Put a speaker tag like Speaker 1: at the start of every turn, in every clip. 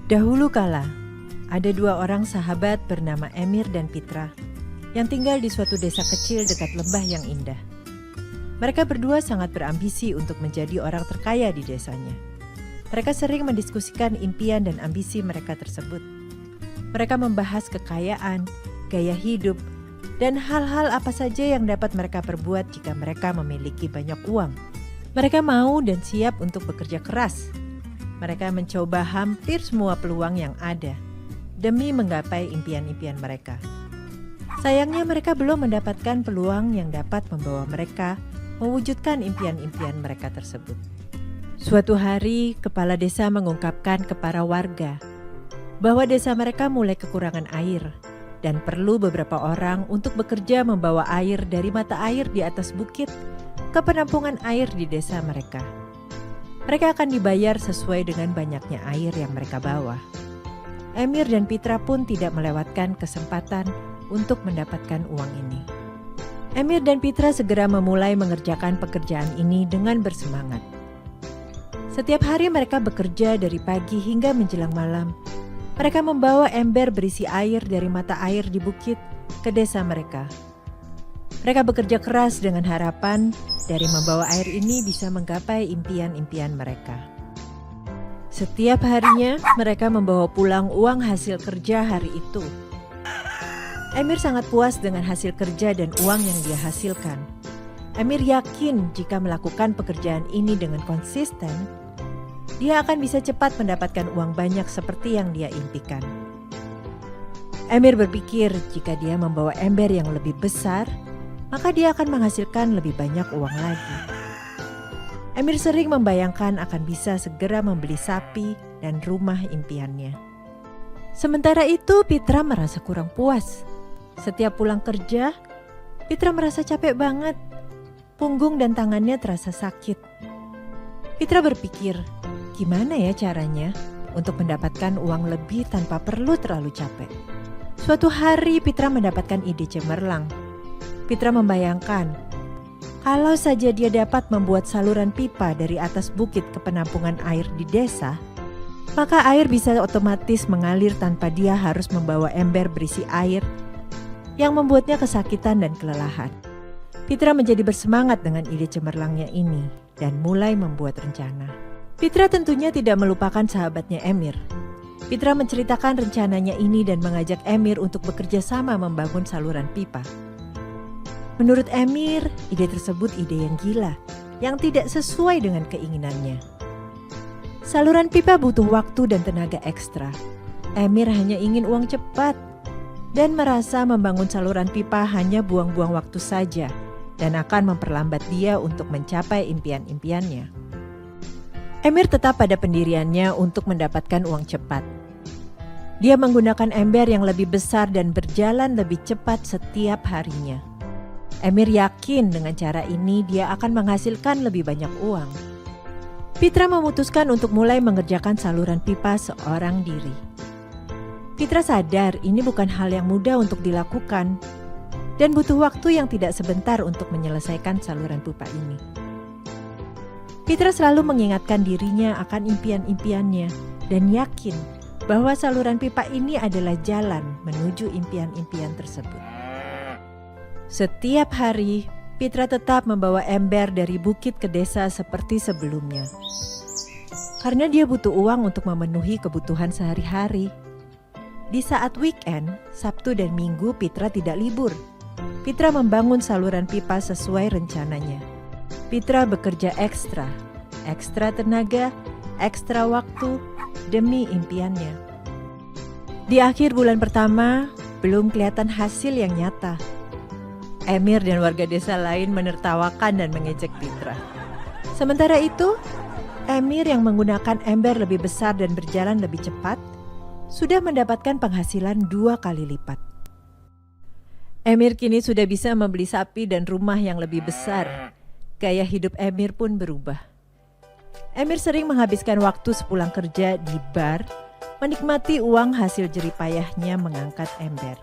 Speaker 1: Dahulu kala, ada dua orang sahabat bernama Emir dan Pitra yang tinggal di suatu desa kecil dekat lembah yang indah. Mereka berdua sangat berambisi untuk menjadi orang terkaya di desanya. Mereka sering mendiskusikan impian dan ambisi mereka tersebut. Mereka membahas kekayaan, gaya hidup, dan hal-hal apa saja yang dapat mereka perbuat jika mereka memiliki banyak uang. Mereka mau dan siap untuk bekerja keras. Mereka mencoba hampir semua peluang yang ada demi menggapai impian-impian mereka. Sayangnya mereka belum mendapatkan peluang yang dapat membawa mereka mewujudkan impian-impian mereka tersebut. Suatu hari, kepala desa mengungkapkan ke para warga bahwa desa mereka mulai kekurangan air dan perlu beberapa orang untuk bekerja membawa air dari mata air di atas bukit ke penampungan air di desa mereka. Mereka akan dibayar sesuai dengan banyaknya air yang mereka bawa. Emir dan Pitra pun tidak melewatkan kesempatan untuk mendapatkan uang ini. Emir dan Pitra segera memulai mengerjakan pekerjaan ini dengan bersemangat. Setiap hari mereka bekerja dari pagi hingga menjelang malam. Mereka membawa ember berisi air dari mata air di bukit ke desa mereka. Mereka bekerja keras dengan harapan dari membawa air ini bisa menggapai impian-impian mereka. Setiap harinya mereka membawa pulang uang hasil kerja hari itu. Emir sangat puas dengan hasil kerja dan uang yang dia hasilkan. Emir yakin jika melakukan pekerjaan ini dengan konsisten, dia akan bisa cepat mendapatkan uang banyak seperti yang dia impikan. Emir berpikir jika dia membawa ember yang lebih besar, maka dia akan menghasilkan lebih banyak uang lagi. Emir sering membayangkan akan bisa segera membeli sapi dan rumah impiannya. Sementara itu, Pitra merasa kurang puas. Setiap pulang kerja, Pitra merasa capek banget. Punggung dan tangannya terasa sakit. Pitra berpikir, gimana ya caranya untuk mendapatkan uang lebih tanpa perlu terlalu capek? Suatu hari Pitra mendapatkan ide cemerlang. Pitra membayangkan, kalau saja dia dapat membuat saluran pipa dari atas bukit ke penampungan air di desa, maka air bisa otomatis mengalir tanpa dia harus membawa ember berisi air yang membuatnya kesakitan dan kelelahan. Pitra menjadi bersemangat dengan ide cemerlangnya ini dan mulai membuat rencana. Pitra tentunya tidak melupakan sahabatnya Emir. Pitra menceritakan rencananya ini dan mengajak Emir untuk bekerja sama membangun saluran pipa. Menurut Emir, ide tersebut ide yang gila, yang tidak sesuai dengan keinginannya. Saluran pipa butuh waktu dan tenaga ekstra. Emir hanya ingin uang cepat dan merasa membangun saluran pipa hanya buang-buang waktu saja dan akan memperlambat dia untuk mencapai impian-impiannya. Emir tetap pada pendiriannya untuk mendapatkan uang cepat. Dia menggunakan ember yang lebih besar dan berjalan lebih cepat setiap harinya. Emir yakin dengan cara ini dia akan menghasilkan lebih banyak uang. Pitra memutuskan untuk mulai mengerjakan saluran pipa seorang diri. Pitra sadar ini bukan hal yang mudah untuk dilakukan dan butuh waktu yang tidak sebentar untuk menyelesaikan saluran pipa ini. Pitra selalu mengingatkan dirinya akan impian-impiannya dan yakin bahwa saluran pipa ini adalah jalan menuju impian-impian tersebut. Setiap hari, Pitra tetap membawa ember dari bukit ke desa seperti sebelumnya. Karena dia butuh uang untuk memenuhi kebutuhan sehari-hari. Di saat weekend, Sabtu dan Minggu Pitra tidak libur. Pitra membangun saluran pipa sesuai rencananya. Pitra bekerja ekstra tenaga, ekstra waktu demi impiannya. Di akhir bulan pertama, belum kelihatan hasil yang nyata. Emir dan warga desa lain menertawakan dan mengejek Pitra. Sementara itu, Emir yang menggunakan ember lebih besar dan berjalan lebih cepat, sudah mendapatkan penghasilan 2 kali lipat. Emir kini sudah bisa membeli sapi dan rumah yang lebih besar. Gaya hidup Emir pun berubah. Emir sering menghabiskan waktu sepulang kerja di bar, menikmati uang hasil jeripayahnya mengangkat ember.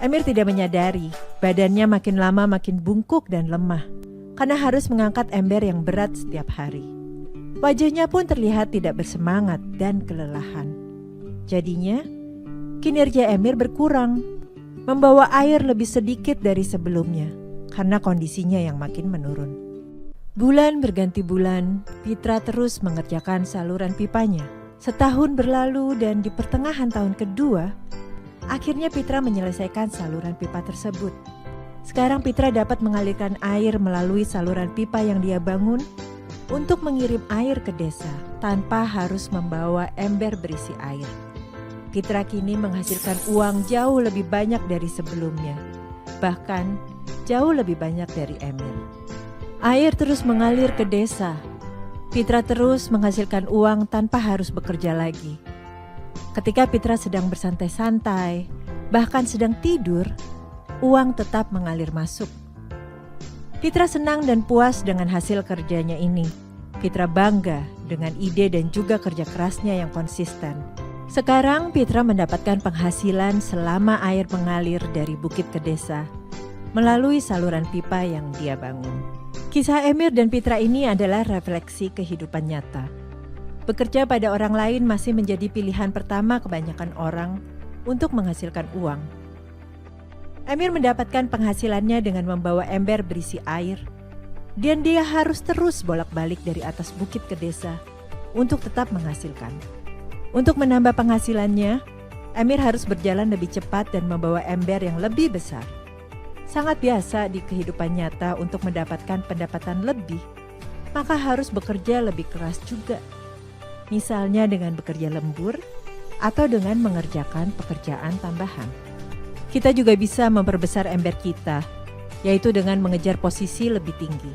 Speaker 1: Emir tidak menyadari, badannya makin lama makin bungkuk dan lemah, karena harus mengangkat ember yang berat setiap hari. Wajahnya pun terlihat tidak bersemangat dan kelelahan. Jadinya, kinerja Emir berkurang, membawa air lebih sedikit dari sebelumnya karena kondisinya yang makin menurun. Bulan berganti bulan, Pitra terus mengerjakan saluran pipanya. Setahun berlalu dan di pertengahan tahun kedua, akhirnya Pitra menyelesaikan saluran pipa tersebut. Sekarang Pitra dapat mengalirkan air melalui saluran pipa yang dia bangun untuk mengirim air ke desa tanpa harus membawa ember berisi air. Pitra kini menghasilkan uang jauh lebih banyak dari sebelumnya, bahkan jauh lebih banyak dari Emir. Air terus mengalir ke desa. Pitra terus menghasilkan uang tanpa harus bekerja lagi. Ketika Pitra sedang bersantai-santai, bahkan sedang tidur, uang tetap mengalir masuk. Pitra senang dan puas dengan hasil kerjanya ini. Pitra bangga dengan ide dan juga kerja kerasnya yang konsisten. Sekarang Pitra mendapatkan penghasilan selama air mengalir dari bukit ke desa melalui saluran pipa yang dia bangun. Kisah Emir dan Pitra ini adalah refleksi kehidupan nyata. Bekerja pada orang lain masih menjadi pilihan pertama kebanyakan orang untuk menghasilkan uang. Emir mendapatkan penghasilannya dengan membawa ember berisi air, dan dia harus terus bolak-balik dari atas bukit ke desa untuk tetap menghasilkan. Untuk menambah penghasilannya, Emir harus berjalan lebih cepat dan membawa ember yang lebih besar. Sangat biasa di kehidupan nyata untuk mendapatkan pendapatan lebih, maka harus bekerja lebih keras juga. Misalnya dengan bekerja lembur atau dengan mengerjakan pekerjaan tambahan. Kita juga bisa memperbesar ember kita, yaitu dengan mengejar posisi lebih tinggi.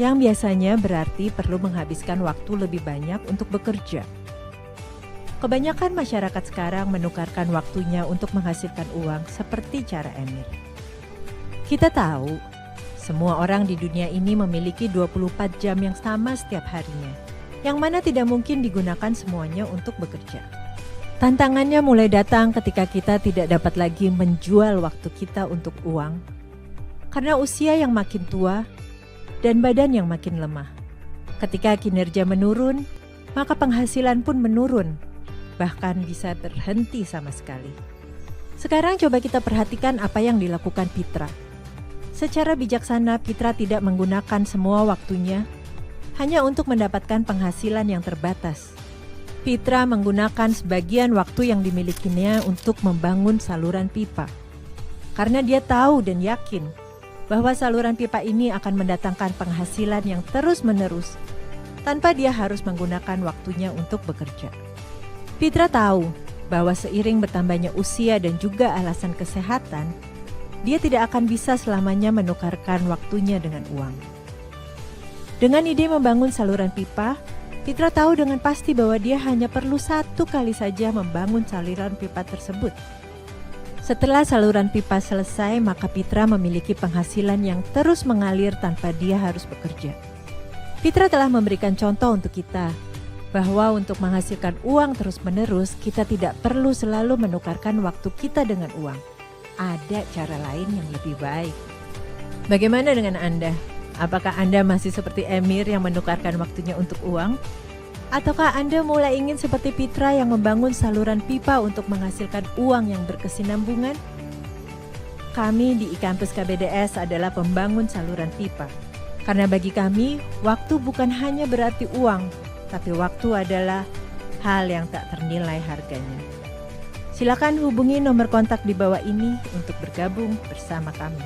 Speaker 1: Yang biasanya berarti perlu menghabiskan waktu lebih banyak untuk bekerja. Kebanyakan masyarakat sekarang menukarkan waktunya untuk menghasilkan uang seperti cara Emir. Kita tahu, semua orang di dunia ini memiliki 24 jam yang sama setiap harinya, yang mana tidak mungkin digunakan semuanya untuk bekerja. Tantangannya mulai datang ketika kita tidak dapat lagi menjual waktu kita untuk uang, karena usia yang makin tua dan badan yang makin lemah. Ketika kinerja menurun, maka penghasilan pun menurun, bahkan bisa berhenti sama sekali. Sekarang coba kita perhatikan apa yang dilakukan Pitra. Secara bijaksana, Pitra tidak menggunakan semua waktunya hanya untuk mendapatkan penghasilan yang terbatas. Pitra menggunakan sebagian waktu yang dimilikinya untuk membangun saluran pipa. Karena dia tahu dan yakin bahwa saluran pipa ini akan mendatangkan penghasilan yang terus-menerus tanpa dia harus menggunakan waktunya untuk bekerja. Pitra tahu bahwa seiring bertambahnya usia dan juga alasan kesehatan, dia tidak akan bisa selamanya menukarkan waktunya dengan uang. Dengan ide membangun saluran pipa, Pitra tahu dengan pasti bahwa dia hanya perlu 1 kali saja membangun saluran pipa tersebut. Setelah saluran pipa selesai, maka Pitra memiliki penghasilan yang terus mengalir tanpa dia harus bekerja. Pitra telah memberikan contoh untuk kita, bahwa untuk menghasilkan uang terus-menerus, kita tidak perlu selalu menukarkan waktu kita dengan uang. Ada cara lain yang lebih baik. Bagaimana dengan Anda? Apakah Anda masih seperti Emir yang menukarkan waktunya untuk uang? Ataukah Anda mulai ingin seperti Pitra yang membangun saluran pipa untuk menghasilkan uang yang berkesinambungan? Kami di iKampus KBDS adalah pembangun saluran pipa. Karena bagi kami, waktu bukan hanya berarti uang, tapi waktu adalah hal yang tak ternilai harganya. Silakan hubungi nomor kontak di bawah ini untuk bergabung bersama kami.